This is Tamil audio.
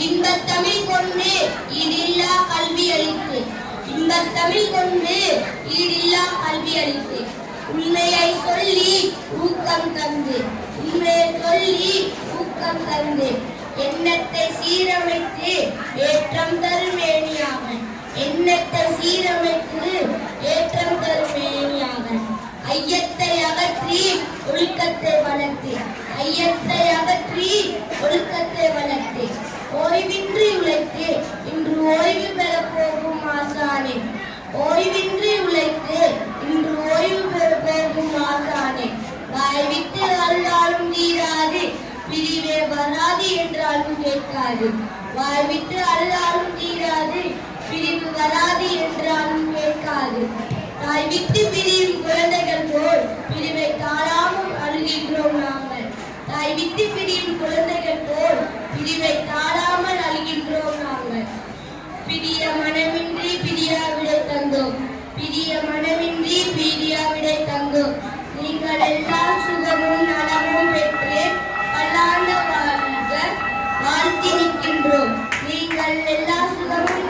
இன்பத்தமிழ் கொண்டு ஈடில்லா கல்வி அளித்து இன்பத்தமிழ் கொண்டு ஈடில்லா கல்வி அளித்து உண்மையை சொல்லி ஊக்கம் தந்து உண்மையை சொல்லி ஊக்கம் தந்து எண்ணத்தை சீரமைத்து ஏற்றம் தரும் மேனியாக எண்ணத்தை சீரமைத்து ஏற்றம் தரும் மேனியாக ஐயத்தை அகற்றி ஒழுக்கத்தை வளர்த்து ஐயத்தை அகற்றி ஒழுக்கத்தை வளர்த்து ஓய்வின்றி உழைத்து இன்று ஓய்வு பெற போகும் ஆசானே ஓய்வின்றி உழைத்து இன்று ஓய்வு பெற போகும் ஆசானே வாய்விட்டு அழுதாலும் தீராது பிரிவே வராது என்றாலும் கேட்காது வாய்விட்டு அழுதாலும் தீராது பிரிவு வராது என்றாலும் கேட்காது தாய் விட்டு பிரியும் குழந்தைகள் போல் பிரிவை தாழாமல் அழுகின்றோம் நாங்கள் தாய் விட்டு பிரியும் குழந்தைகள் போல் பிரிவை தாழாமல் அழுகின்றோம் நாங்கள் பிரிய மனமின்றி பிரியாவிடை தந்தோம் பிரிய மனமின்றி பிரியாவிடை தந்தோம் நீங்கள் எல்லா சுகமும் நலமும் பெற்று பல்லாண்டு வாழ்க வாழ்த்தி நிற்கின்றோம் நீங்கள் எல்லா சுகமும்